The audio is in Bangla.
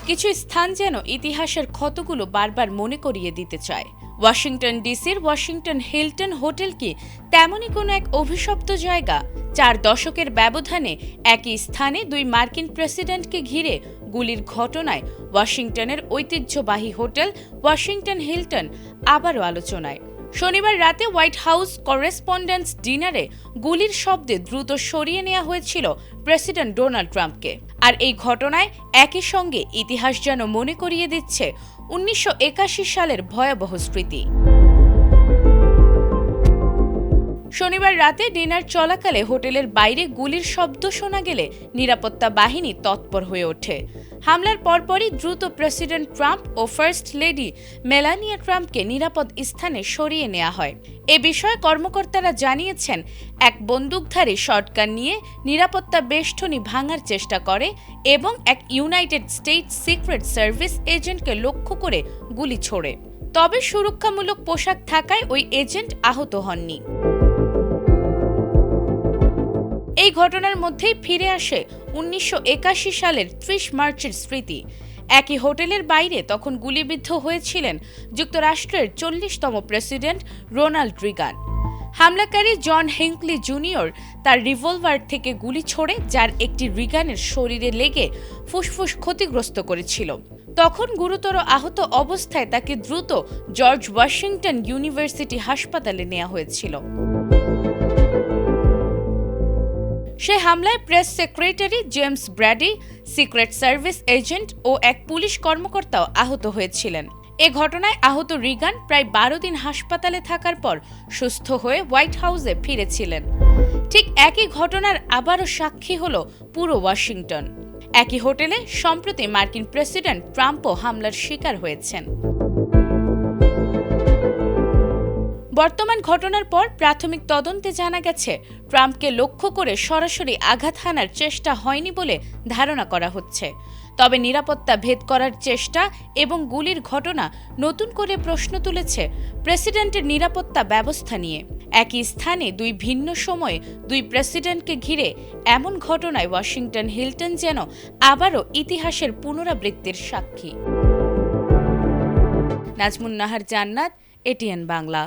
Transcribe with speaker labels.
Speaker 1: কিছু স্থান যেন ইতিহাসের ক্ষতগুলো বারবার মনে করিয়ে দিতে চায়। ওয়াশিংটন ডিসির ওয়াশিংটন হিলটন হোটেল কি তেমনই কোনো এক অভিশপ্ত জায়গা? 4 দশকের ব্যবধানে একই স্থানে 2 মার্কিন প্রেসিডেন্টকে ঘিরে গুলির ঘটনায় ওয়াশিংটনের ঐতিহ্যবাহী হোটেল ওয়াশিংটন হিলটন আবারও আলোচনায়। শনিবার রাতে হোয়াইট হাউস করেসপন্ডেন্স ডিনারে গুলির শব্দে দ্রুত সরিয়ে নেওয়া হয়েছিল প্রেসিডেন্ট ডোনাল্ড ট্রাম্পকে। আর এই ঘটনায় একই সঙ্গে ইতিহাস যেন মনে করিয়ে দিচ্ছে 1981 সালের ভয়াবহ স্মৃতি। শনিবার রাতে ডিনার চলাকালে হোটেলের বাইরে গুলির শব্দ শোনা গেলে নিরাপত্তা বাহিনী তৎপর হয়ে ওঠে। হামলার পরপরই দ্রুত প্রেসিডেন্ট ট্রাম্প ও ফার্স্ট লেডি মেলানিয়া ট্রাম্পকে নিরাপদ স্থানে সরিয়ে নেওয়া হয়। এ বিষয়ে কর্মকর্তারা জানিয়েছেন, এক বন্দুকধারী শটগান নিয়ে নিরাপত্তা বেষ্টনী ভাঙার চেষ্টা করে এবং এক ইউনাইটেড স্টেটস সিক্রেট সার্ভিস এজেন্টকে লক্ষ্য করে গুলি ছোড়ে। তবে সুরক্ষামূলক পোশাক থাকায় ওই এজেন্ট আহত হননি। এই ঘটনার মধ্যেই ফিরে আসে 1981 সালের 30 মার্চের স্মৃতি। একই হোটেলের বাইরে তখন গুলিবিদ্ধ হয়েছিলেন যুক্তরাষ্ট্রের 40তম প্রেসিডেন্ট রোনাল্ড রিগান। হামলাকারী জন হিঙ্কলি জুনিয়র তার রিভলভার থেকে গুলি ছোড়ে, যার একটি রিগানের শরীরে লেগে ফুসফুস ক্ষতিগ্রস্ত করেছিল। তখন গুরুতর আহত অবস্থায় তাকে দ্রুত জর্জ ওয়াশিংটন ইউনিভার্সিটি হাসপাতালে নেওয়া হয়েছিল। সে হামলায় press secretary James Brady, secret service agent ও এক পুলিশ কর্মকর্তাও আহত হয়েছিলেন। এ ঘটনায় আহত রিগান প্রায় 12 দিন হাসপাতালে থাকার পর সুস্থ হয়ে হোয়াইট হাউসে ফিরেছিলেন। ঠিক একই ঘটনার আবারও সাক্ষী হল পুরো ওয়াশিংটন। একই হোটেলে সম্প্রতি মার্কিন প্রেসিডেন্ট ট্রাম্পও হামলার শিকার হয়েছেন। বর্তমান ঘটনার পর প্রাথমিক তদন্তে জানা গেছে, ট্রাম্পকে লক্ষ্য করে সরাসরি আঘাত হানার চেষ্টা হয়নি বলে ধারণা করা হচ্ছে। তবে নিরাপত্তা ভেদ করার চেষ্টা এবং গুলির ঘটনা নতুন করে প্রশ্ন তুলেছে প্রেসিডেন্টের নিরাপত্তা ব্যবস্থা নিয়ে। একই স্থানে 2 ভিন্ন সময়ে 2 প্রেসিডেন্টকে ঘিরে এমন ঘটনায় ওয়াশিংটন হিলটন যেন আবারও ইতিহাসের পুনরাবৃত্তির সাক্ষী। নাজমুন নাহার জান্নাত, এটিএন বাংলা।